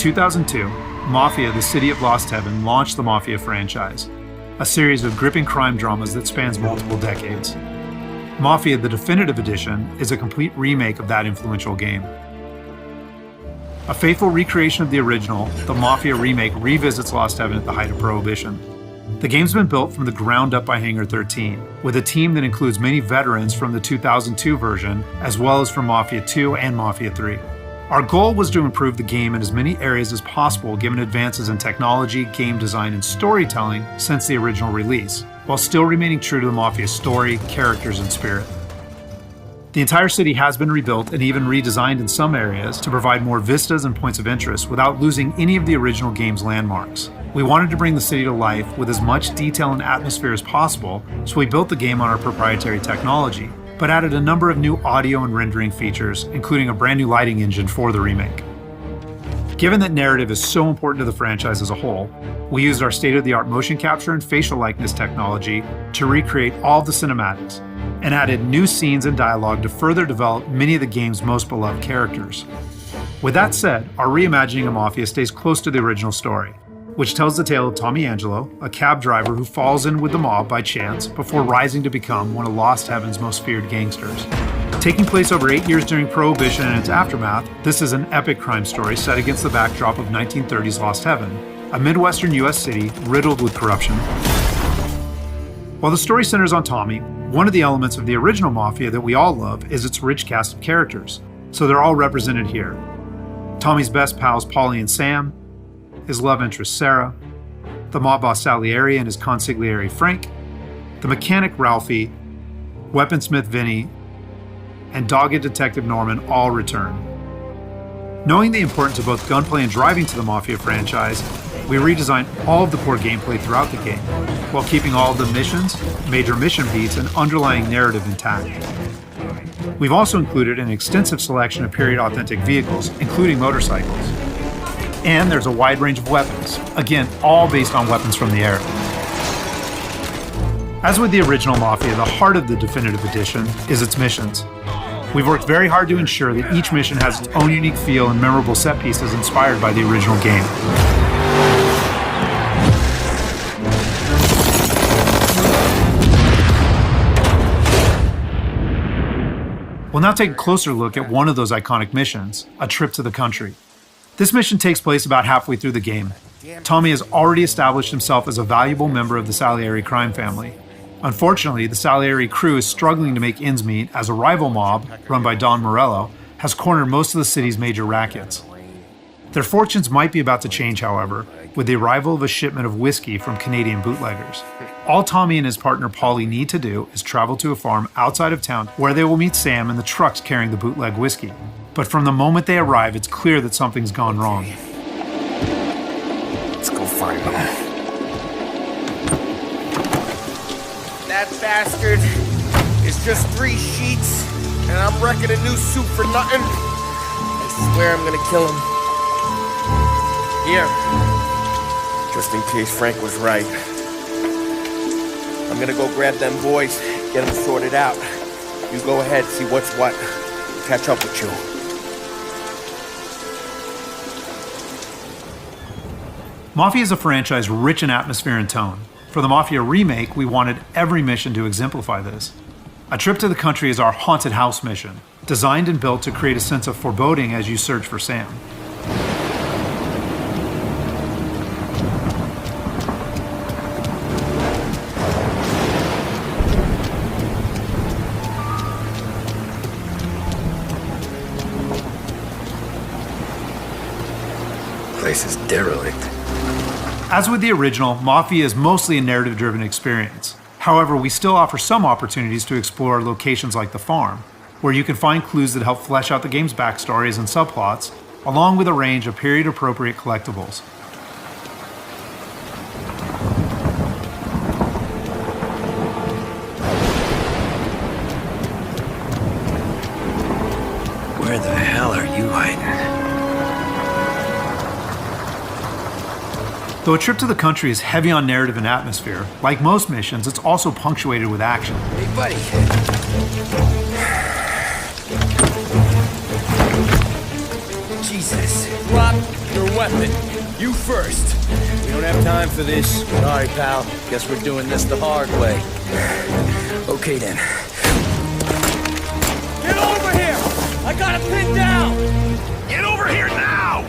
2002, Mafia, the City of Lost Heaven, launched the Mafia franchise, a series of gripping crime dramas that spans multiple decades. Mafia, the Definitive Edition, is a complete remake of that influential game. A faithful recreation of the original, the Mafia remake revisits Lost Heaven at the height of Prohibition. The game's been built from the ground up by Hangar 13, with a team that includes many veterans from the 2002 version, as well as from Mafia 2 and Mafia 3. Our goal was to improve the game in as many areas as possible given advances in technology, game design, and storytelling since the original release, while still remaining true to the Mafia story, characters, and spirit. The entire city has been rebuilt and even redesigned in some areas to provide more vistas and points of interest without losing any of the original game's landmarks. We wanted to bring the city to life with as much detail and atmosphere as possible, so we built the game on our proprietary technology, but added a number of new audio and rendering features, including a brand new lighting engine for the remake. Given that narrative is so important to the franchise as a whole, we used our state-of-the-art motion capture and facial likeness technology to recreate all of the cinematics, and added new scenes and dialogue to further develop many of the game's most beloved characters. With that said, our reimagining of Mafia stays close to the original story, which tells the tale of Tommy Angelo, a cab driver who falls in with the mob by chance before rising to become one of Lost Heaven's most feared gangsters. Taking place over 8 years during Prohibition and its aftermath, this is an epic crime story set against the backdrop of 1930s Lost Heaven, a Midwestern U.S. city riddled with corruption. While the story centers on Tommy, one of the elements of the original Mafia that we all love is its rich cast of characters, so they're all represented here. Tommy's best pals Paulie and Sam, his love interest Sarah, the mob boss Salieri and his consigliere Frank, the mechanic Ralphie, weaponsmith Vinny, and dogged detective Norman all return. Knowing the importance of both gunplay and driving to the Mafia franchise, we redesigned all of the core gameplay throughout the game, while keeping all of the missions, major mission beats, and underlying narrative intact. We've also included an extensive selection of period-authentic vehicles, including motorcycles. And there's a wide range of weapons, again, all based on weapons from the era. As with the original Mafia, the heart of the Definitive Edition is its missions. We've worked very hard to ensure that each mission has its own unique feel and memorable set pieces inspired by the original game. We'll now take a closer look at one of those iconic missions, A Trip to the Country. This mission takes place about halfway through the game. Tommy has already established himself as a valuable member of the Salieri crime family. Unfortunately, the Salieri crew is struggling to make ends meet as a rival mob, run by Don Morello, has cornered most of the city's major rackets. Their fortunes might be about to change, however, with the arrival of a shipment of whiskey from Canadian bootleggers. All Tommy and his partner Paulie need to do is travel to a farm outside of town where they will meet Sam and the trucks carrying the bootleg whiskey. But from the moment they arrive, it's clear that something's gone wrong. Let's go find them. That bastard is just 3 sheets, and I'm wrecking a new suit for nothing. I swear I'm gonna kill him. Here, just in case Frank was right. I'm gonna go grab them boys, get them sorted out. You go ahead, see what's what. Catch up with you. Mafia is a franchise rich in atmosphere and tone. For the Mafia remake, we wanted every mission to exemplify this. A Trip to the Country is our haunted house mission, designed and built to create a sense of foreboding as you search for Sam. Place is derelict. As with the original, Mafia is mostly a narrative-driven experience. However, we still offer some opportunities to explore locations like the farm, where you can find clues that help flesh out the game's backstories and subplots, along with a range of period-appropriate collectibles. Where the hell are you hiding? Though A Trip to the Country is heavy on narrative and atmosphere, like most missions, it's also punctuated with action. Hey, buddy. Jesus. Drop Your weapon. You first. We don't have time for this. Sorry, pal. Guess we're doing this the hard way. Okay, then. Get over here! I got it pinned down! Get over here now!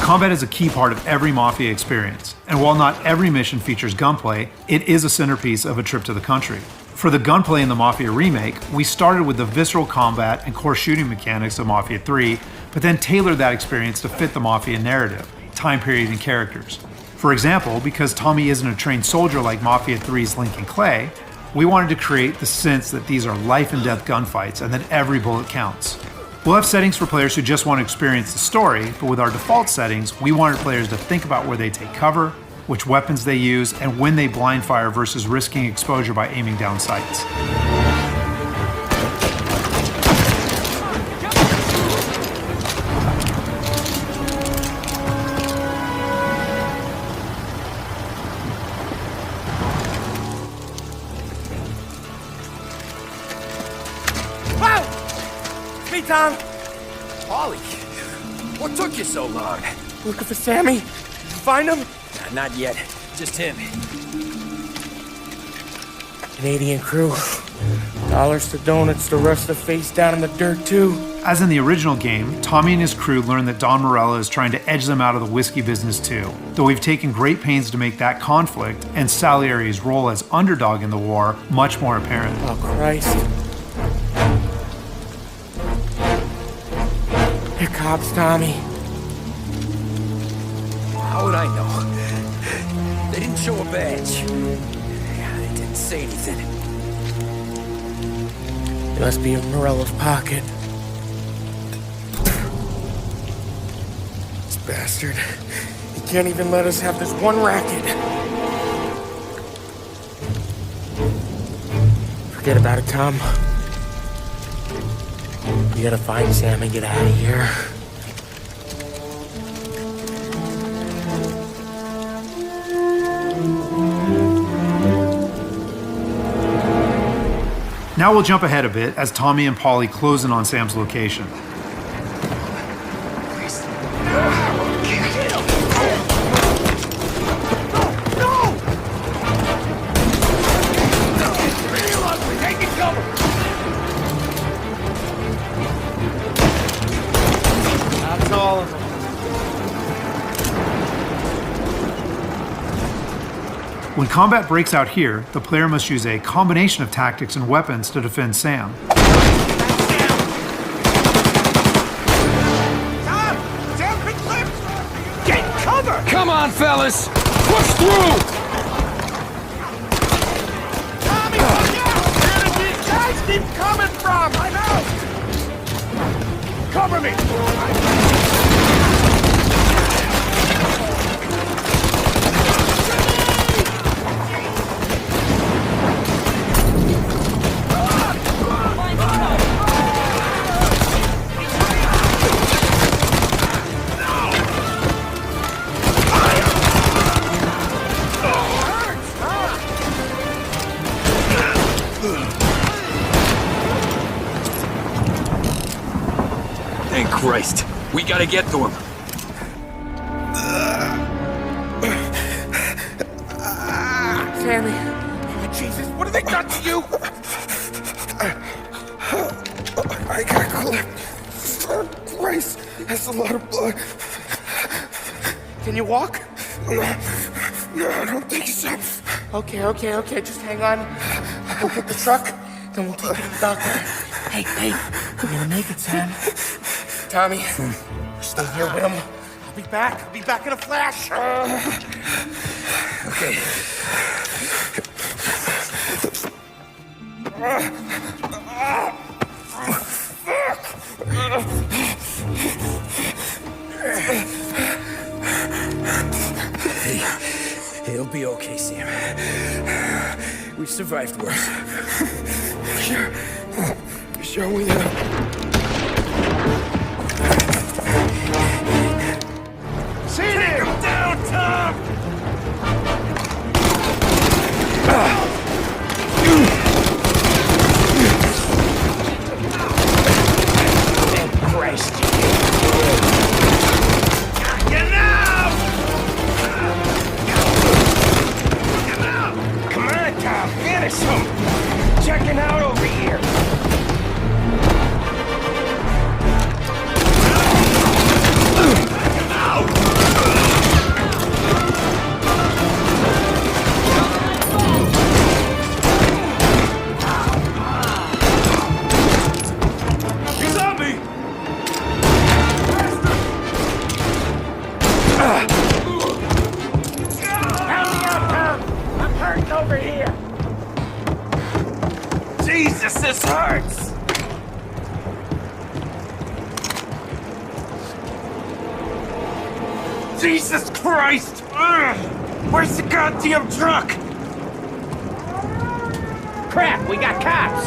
Combat is a key part of every Mafia experience, and while not every mission features gunplay, it is a centerpiece of a trip to the country. For the gunplay in the Mafia remake, we started with the visceral combat and core shooting mechanics of Mafia 3, but then tailored that experience to fit the Mafia narrative, time period, and characters. For example, because Tommy isn't a trained soldier like Mafia 3's Lincoln Clay, we wanted to create the sense that these are life and death gunfights and that every bullet counts. We'll have settings for players who just want to experience the story, but with our default settings, we wanted players to think about where they take cover, which weapons they use, and when they blind fire versus risking exposure by aiming down sights. Tom? Ollie, what took you so long? Looking for Sammy? Did you find him? Not yet. Just him. Canadian crew. Dollars to donuts, the rest of face down in the dirt too. As in the original game, Tommy and his crew learn that Don Morello is trying to edge them out of the whiskey business too, though we've taken great pains to make that conflict and Salieri's role as underdog in the war much more apparent. Oh, Christ. They're cops, Tommy. How would I know? They didn't show a badge. They didn't say anything. It must be in Morello's pocket. This bastard. He can't even let us have this one racket. Forget about it, Tom. We gotta find Sam and get out of here. Now we'll jump ahead a bit as Tommy and Polly close in on Sam's location. When combat breaks out here, the player must use a combination of tactics and weapons to defend Sam. Get cover! Come on, fellas! Push through! Tommy, look out! Where did these guys keep coming from? I know! Cover me! Thank Christ. We gotta get to him. Sammy. Oh, Jesus, what have they done to you? I got clipped. Christ, that's a lot of blood. Can you walk? No, I don't think so. Okay, just hang on. We'll get the truck, then we'll take you to the doctor. Hey, we're gonna make it, Sam. Tommy, stay here with him. I'll be back in a flash. Okay. Hey, it'll be okay, Sam. We've survived worse. Sure we have. Take him down, Tom! Christ. Checking out over here. He's on me! Help me out, Tom. I'm hurting over here. Jesus, this hurts. Jesus Christ! Ugh. Where's the goddamn truck? Crap, we got cops.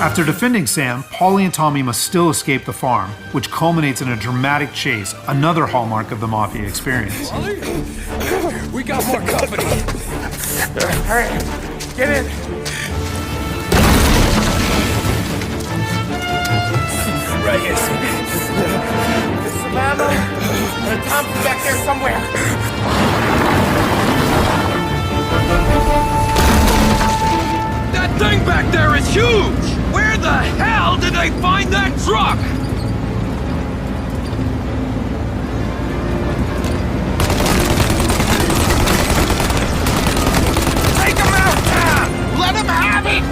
After defending Sam, Paulie and Tommy must still escape the farm, which culminates in a dramatic chase, another hallmark of the Mafia experience. We got more company. Hurry, get in. Right here, There's some ammo, and Tom's back there somewhere. That thing back there is huge! Where the hell did they find that truck? Take him out, Tom! Let him have it!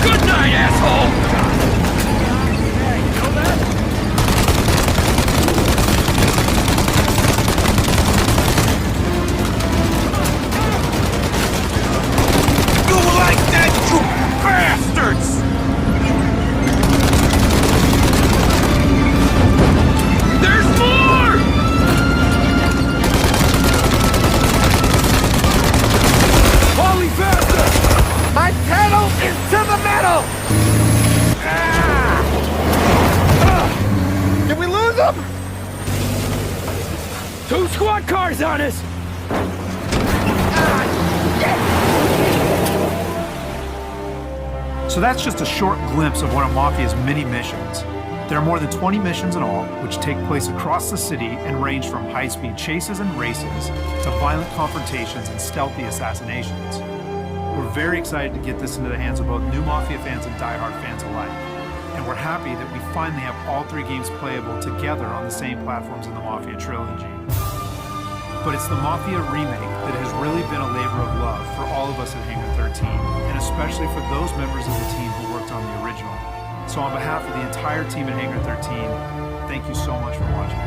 Good night, asshole! Bastards! There's more! Paulie, faster! My pedal is to the metal! Did we lose him? 2 squad cars on us! So that's just a short glimpse of one of Mafia's many missions. There are more than 20 missions in all, which take place across the city and range from high-speed chases and races to violent confrontations and stealthy assassinations. We're very excited to get this into the hands of both new Mafia fans and die-hard fans alike. And we're happy that we finally have all 3 games playable together on the same platforms in the Mafia trilogy. But it's the Mafia remake that has really been a labor of love for all of us at Hangar 13, and especially for those members of the team who worked on the original. So on behalf of the entire team at Hangar 13, thank you so much for watching.